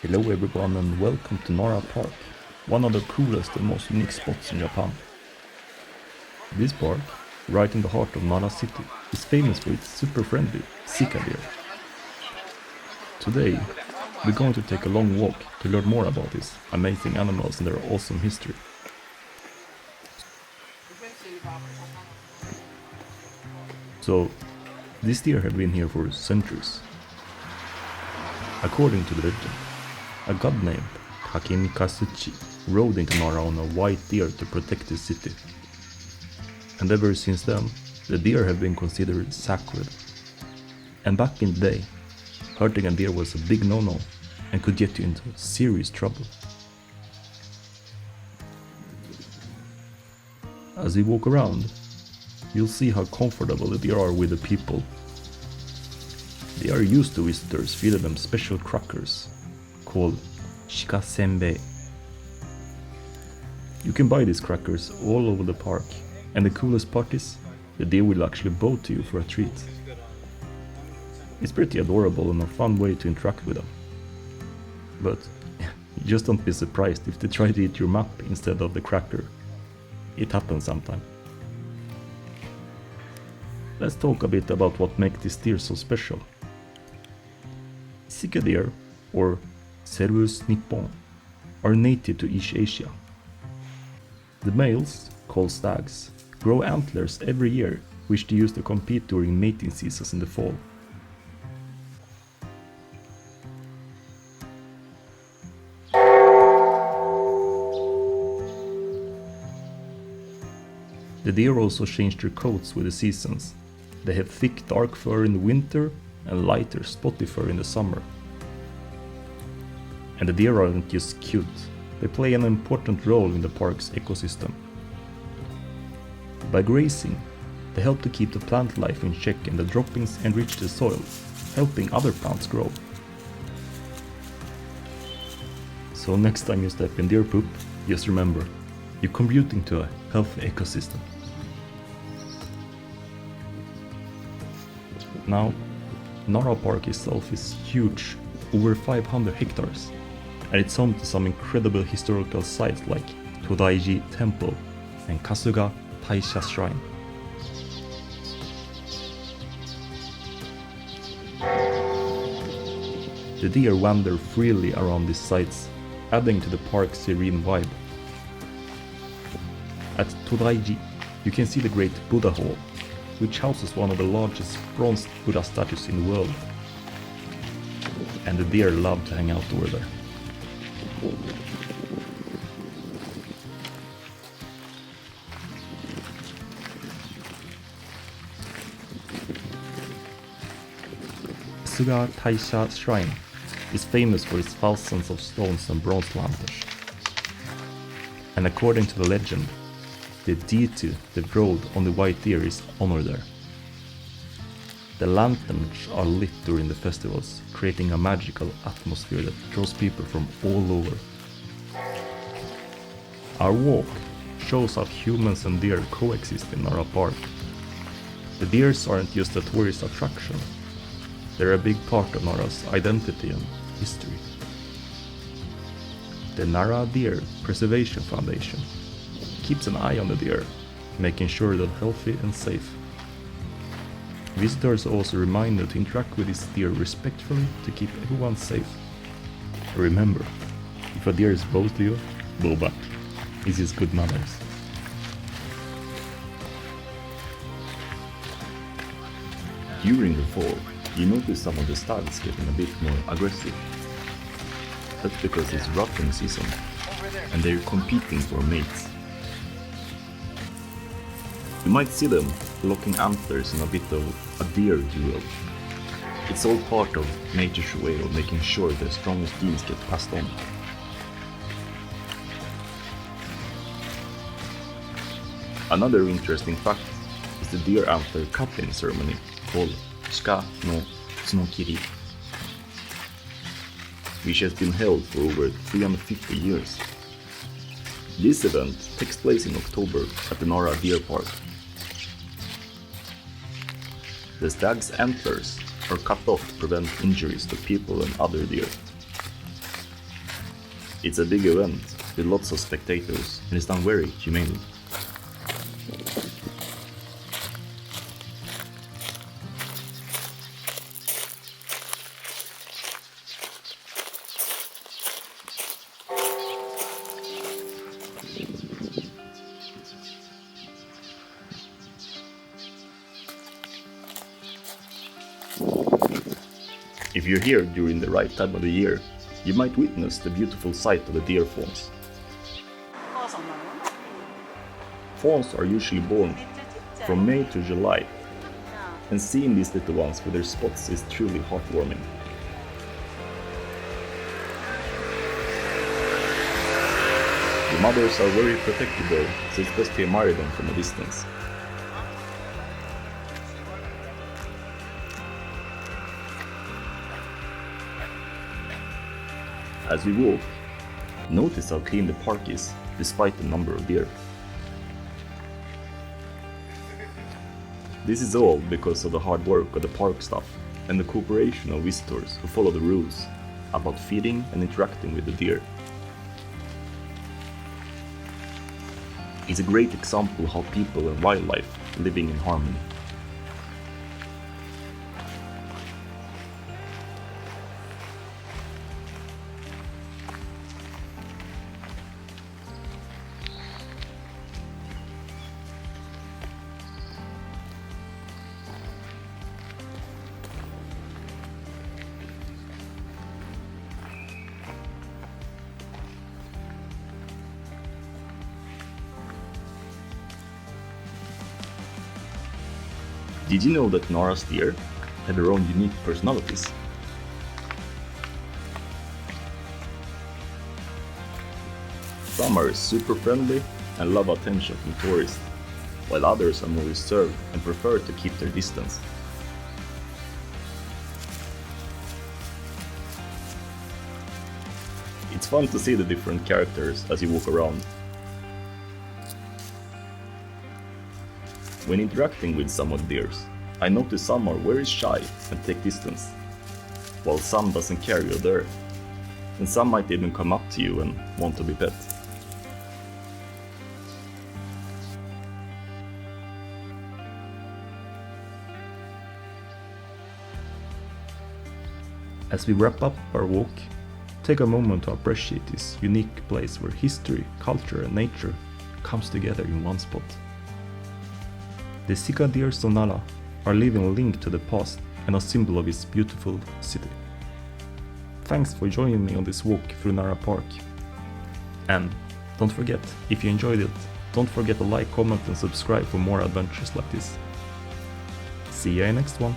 Hello everyone and welcome to Nara Park, one of the coolest and most unique spots in Japan. This park, right in the heart of Nara city, is famous for its super friendly Sika deer. Today, we're going to take a long walk to learn more about these amazing animals and their awesome history. So, these deer have been here for centuries. According to the legend, a god named Kakemikasuchi rode into Nara on a white deer to protect the city. And ever since then, the deer have been considered sacred. And back in the day, hurting a deer was a big no-no and could get you into serious trouble. As you walk around, you'll see how comfortable the deer are with the people. They are used to visitors feeding them special crackers called Shika senbei. You can buy these crackers all over the park, and the coolest part is, the deer will actually bow to you for a treat. It's pretty adorable and a fun way to interact with them. But just don't be surprised if they try to eat your map instead of the cracker. It happens sometimes. Let's talk a bit about what makes this deer so special. Sika deer, or serene nippon, are native to East Asia. The males, called stags, grow antlers every year, which they use to compete during mating seasons in the fall. The deer also change their coats with the seasons. They have thick dark fur in the winter and lighter spotty fur in the summer. And the deer aren't just cute, they play an important role in the park's ecosystem. By grazing, they help to keep the plant life in check and the droppings enrich the soil, helping other plants grow. So next time you step in deer poop, just remember, you're contributing to a healthy ecosystem. Now, Nara Park itself is huge, over 500 hectares, and it's home to some incredible historical sites like Todaiji Temple and Kasuga Taisha Shrine. The deer wander freely around these sites, adding to the park's serene vibe. At Todaiji, you can see the great Buddha Hall, which houses one of the largest bronze Buddha statues in the world. And the deer love to hang out over there. Kasuga Taisha Shrine is famous for its thousands of stones and bronze lanterns. And according to the legend, the deity that rode on the white deer is honored there. The lanterns are lit during the festivals, creating a magical atmosphere that draws people from all over. Our walk shows how humans and deer coexist in Nara Park. The deers aren't just a tourist attraction, they're a big part of Nara's identity and history. The Nara Deer Preservation Foundation keeps an eye on the deer, making sure they're healthy and safe. Visitors are also reminded to interact with this deer respectfully to keep everyone safe. Remember, if a deer is bow to you, bow back. This is good manners. During the fall, you notice some of the stags getting a bit more aggressive. That's because it's rutting season, and they're competing for mates. You might see them locking antlers in a bit of a deer duel. It's all part of nature's way of making sure the strongest genes get passed on. Another interesting fact is the deer antler cutting ceremony called Sika no Tsunokiri, which has been held for over 350 years. This event takes place in October at the Nara Deer Park. The stag's antlers are cut off to prevent injuries to people and other deer. It's a big event with lots of spectators and is done very humanely. If you're here during the right time of the year, you might witness the beautiful sight of the deer fawns. Fawns are usually born from May to July, and seeing these little ones with their spots is truly heartwarming. The mothers are very protective though, so it's best to admire them from a distance. As we walk, notice how clean the park is, despite the number of deer. This is all because of the hard work of the park staff and the cooperation of visitors who follow the rules about feeding and interacting with the deer. It's a great example of how people and wildlife are living in harmony. Did you know that Nara's deer have their own unique personalities? Some are super friendly and love attention from tourists, while others are more reserved and prefer to keep their distance. It's fun to see the different characters as you walk around. When interacting with some of the deers, I notice some are very shy and take distance, while some doesn't care you're there, and some might even come up to you and want to be pet. As we wrap up our walk, take a moment to appreciate this unique place where history, culture and nature comes together in one spot. The Sika deers of Nara are a living link to the past and a symbol of its beautiful city. Thanks for joining me on this walk through Nara Park. And don't forget, if you enjoyed it, don't forget to like, comment and subscribe for more adventures like this. See you in next one.